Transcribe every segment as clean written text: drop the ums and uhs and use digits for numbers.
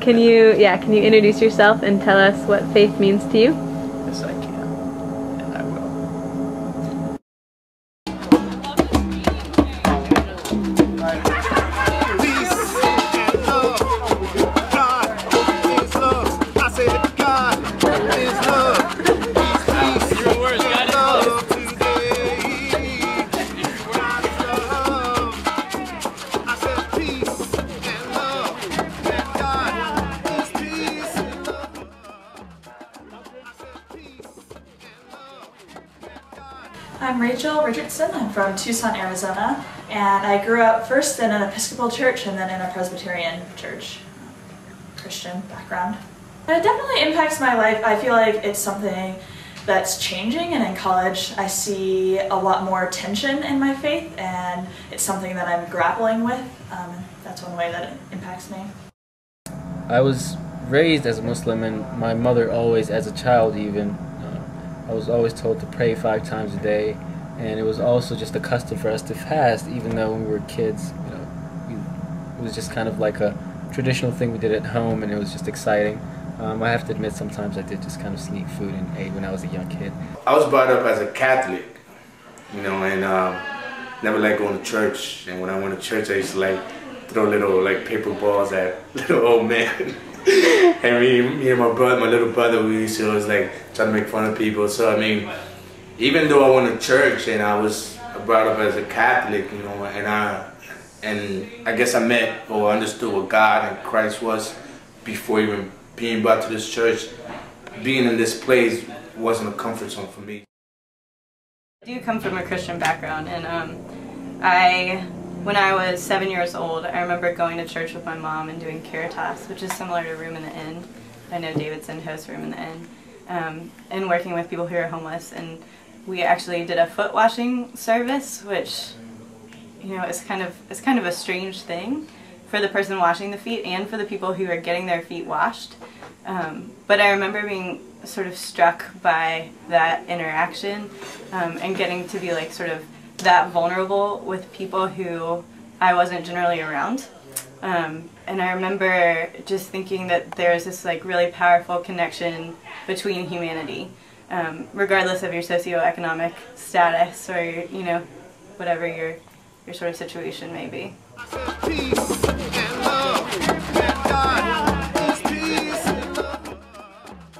Can you introduce yourself and tell us what faith means to you? Yes, I can, and I will. I'm Rachel Richardson. I'm from Tucson, Arizona, and I grew up first in an Episcopal church and then in a Presbyterian church, Christian background. And it definitely impacts my life. I feel like it's something that's changing, and in college I see a lot more tension in my faith, and it's something that I'm grappling with. That's one way that it impacts me. I was raised as a Muslim, and my mother always, as a child even, I was always told to pray 5 times a day, and it was also just a custom for us to fast, even though when we were kids, it was just kind of like a traditional thing we did at home, and it was just exciting. I have to admit, sometimes I did just kind of sneak food and ate when I was a young kid. I was brought up as a Catholic, and never liked going to church. And when I went to church, I used to throw little paper balls at little old men. And me and my little brother, we used to always try to make fun of people. So I mean, even though I went to church and I was brought up as a Catholic, and I guess I met or understood what God and Christ was before even being brought to this church. Being in this place wasn't a comfort zone for me. I do come from a Christian background, and when I was 7 years old, I remember going to church with my mom and doing Caritas, which is similar to Room in the Inn. I know Davidson hosts Room in the Inn, and working with people who are homeless. And we actually did a foot washing service, which is kind of a strange thing for the person washing the feet and for the people who are getting their feet washed. But I remember being sort of struck by that interaction and getting to be sort of that vulnerable with people who I wasn't generally around. And I remember just thinking that there's this really powerful connection between humanity, regardless of your socioeconomic status or whatever your sort of situation may be.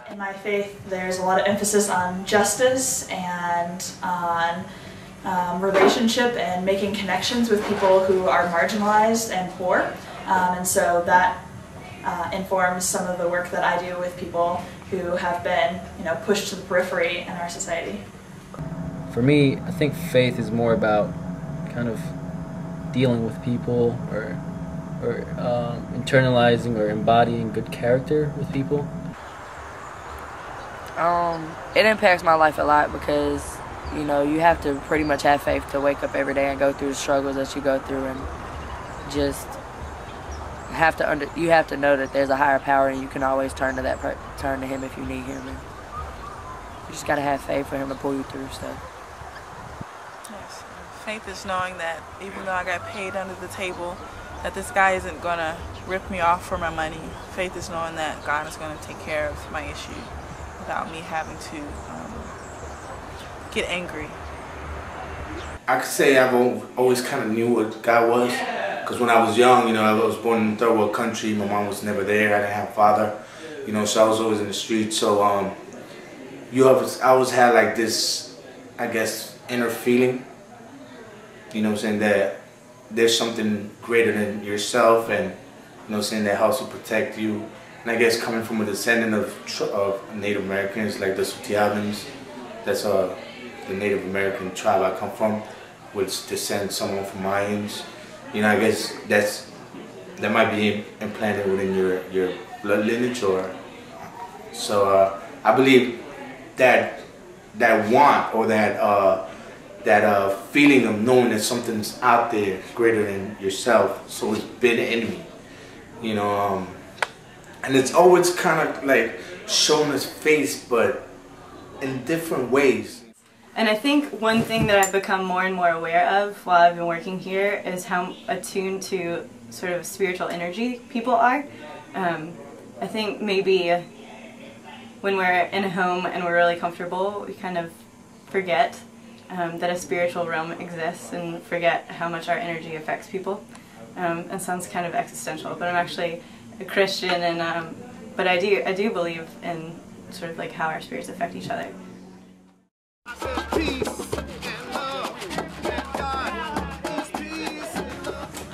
In my faith, there's a lot of emphasis on justice and on relationship and making connections with people who are marginalized and poor, and so that informs some of the work that I do with people who have been pushed to the periphery in our society. For me, I think faith is more about kind of dealing with people or internalizing or embodying good character with people. It impacts my life a lot because you have to pretty much have faith to wake up every day and go through the struggles that you go through, and just you have to know that there's a higher power, and you can always turn to him if you need him. And you just gotta have faith for him to pull you through stuff. Yes, faith is knowing that even though I got paid under the table, that this guy isn't gonna rip me off for my money. Faith is knowing that God is gonna take care of my issue without me having to get angry. I could say I've always kind of knew what God was, because when I was young, I was born in a third world country. My mom was never there. I didn't have a father, so I was always in the streets. So I always had this, I guess, inner feeling, saying that there's something greater than yourself, and saying that helps to protect you. And I guess coming from a descendant of Native Americans, like the Sutiavans, that's the Native American tribe I come from, which descends someone from Mayans. I guess that might be implanted within your blood lineage, so I believe that want or that feeling of knowing that something's out there greater than yourself, so it's been an enemy, and it's always kind of showing its face, but in different ways. And I think one thing that I've become more and more aware of while I've been working here is how attuned to sort of spiritual energy people are. I think maybe when we're in a home and we're really comfortable, we kind of forget that a spiritual realm exists and forget how much our energy affects people. It sounds kind of existential, but I'm actually a Christian, and but I do believe in sort of like how our spirits affect each other.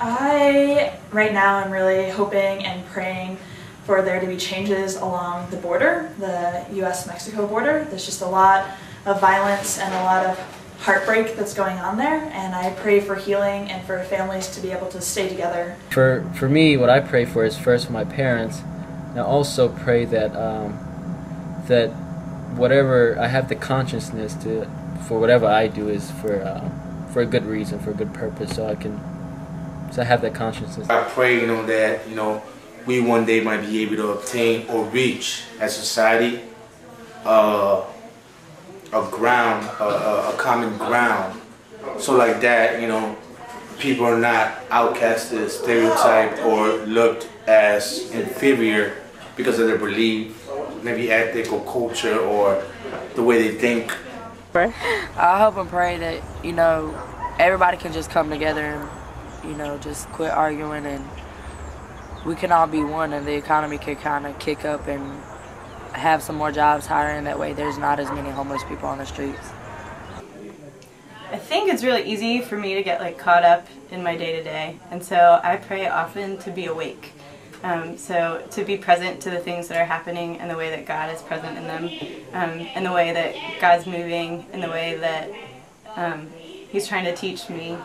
I, right now, am really hoping and praying for there to be changes along the border, the U.S.-Mexico border. There's just a lot of violence and a lot of heartbreak that's going on there, and I pray for healing and for families to be able to stay together. For me, what I pray for is first for my parents, and I also pray that that whatever I have the consciousness for whatever I do is for a good reason, for a good purpose, so I have that consciousness. I pray, that we one day might be able to obtain or reach as a society a common ground, so like that, people are not outcasted, stereotyped, or looked as inferior because of their belief, maybe ethic or culture or the way they think. I hope and pray that, everybody can just come together and, just quit arguing, and we can all be one, and the economy can kind of kick up and have some more jobs hiring. That way there's not as many homeless people on the streets. I think it's really easy for me to get caught up in my day-to-day, and so I pray often to be awake. So to be present to the things that are happening and the way that God is present in them, and the way that God's moving, and the way that He's trying to teach me.